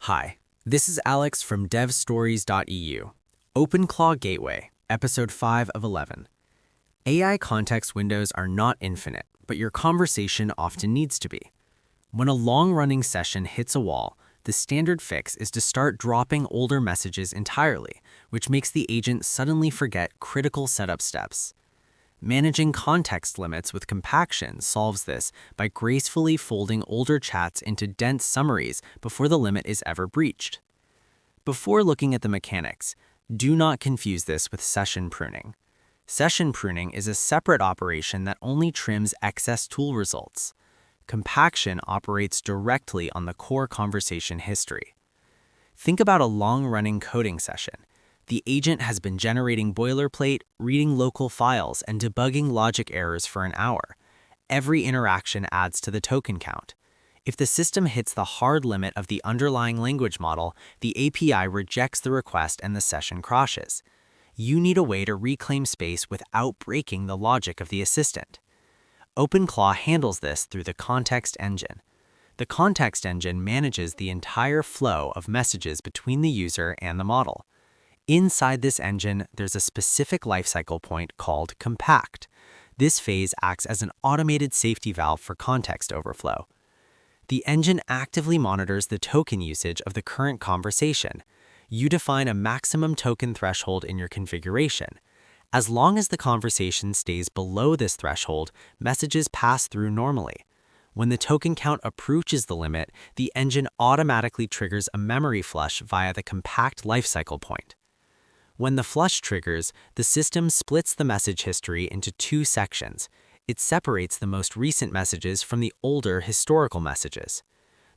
Hi, this is Alex from devstories.eu. OpenClaw Gateway, Episode 5 of 11. AI context windows are not infinite, but your conversation often needs to be. When a long-running session hits a wall, the standard fix is to start dropping older messages entirely, which makes the agent suddenly forget critical setup steps. Managing context limits with compaction solves this by gracefully folding older chats into dense summaries before the limit is ever breached. Before looking at the mechanics, do not confuse this with session pruning. Session pruning is a separate operation that only trims excess tool results. Compaction operates directly on the core conversation history. Think about a long-running coding session. The agent has been generating boilerplate, reading local files, and debugging logic errors for an hour. Every interaction adds to the token count. If the system hits the hard limit of the underlying language model, the API rejects the request and the session crashes. You need a way to reclaim space without breaking the logic of the assistant. OpenClaw handles this through the context engine. The context engine manages the entire flow of messages between the user and the model. Inside this engine, there's a specific lifecycle point called compact. This phase acts as an automated safety valve for context overflow. The engine actively monitors the token usage of the current conversation. You define a maximum token threshold in your configuration. As long as the conversation stays below this threshold, messages pass through normally. When the token count approaches the limit, the engine automatically triggers a memory flush via the compact lifecycle point. When the flush triggers, the system splits the message history into two sections. It separates the most recent messages from the older historical messages.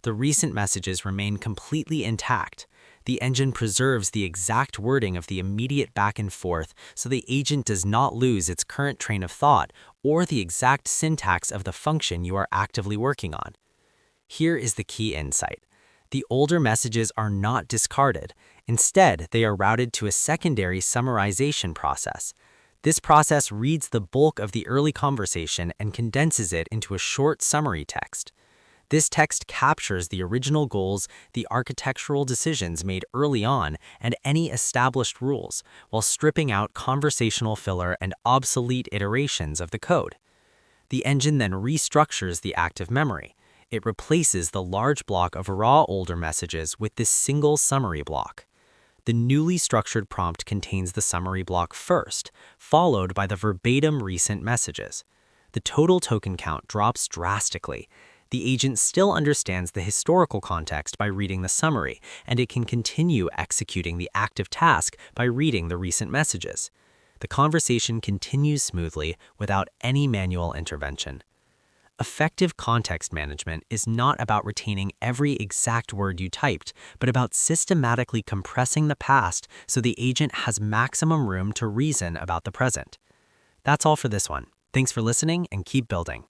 The recent messages remain completely intact. The engine preserves the exact wording of the immediate back and forth so the agent does not lose its current train of thought or the exact syntax of the function you are actively working on. Here is the key insight. The older messages are not discarded. Instead, they are routed to a secondary summarization process. This process reads the bulk of the early conversation and condenses it into a short summary text. This text captures the original goals, the architectural decisions made early on, and any established rules, while stripping out conversational filler and obsolete iterations of the code. The engine then restructures the active memory. It replaces the large block of raw older messages with this single summary block. The newly structured prompt contains the summary block first, followed by the verbatim recent messages. The total token count drops drastically. The agent still understands the historical context by reading the summary, and it can continue executing the active task by reading the recent messages. The conversation continues smoothly without any manual intervention. Effective context management is not about retaining every exact word you typed, but about systematically compressing the past so the agent has maximum room to reason about the present. That's all for this one. Thanks for listening and keep building.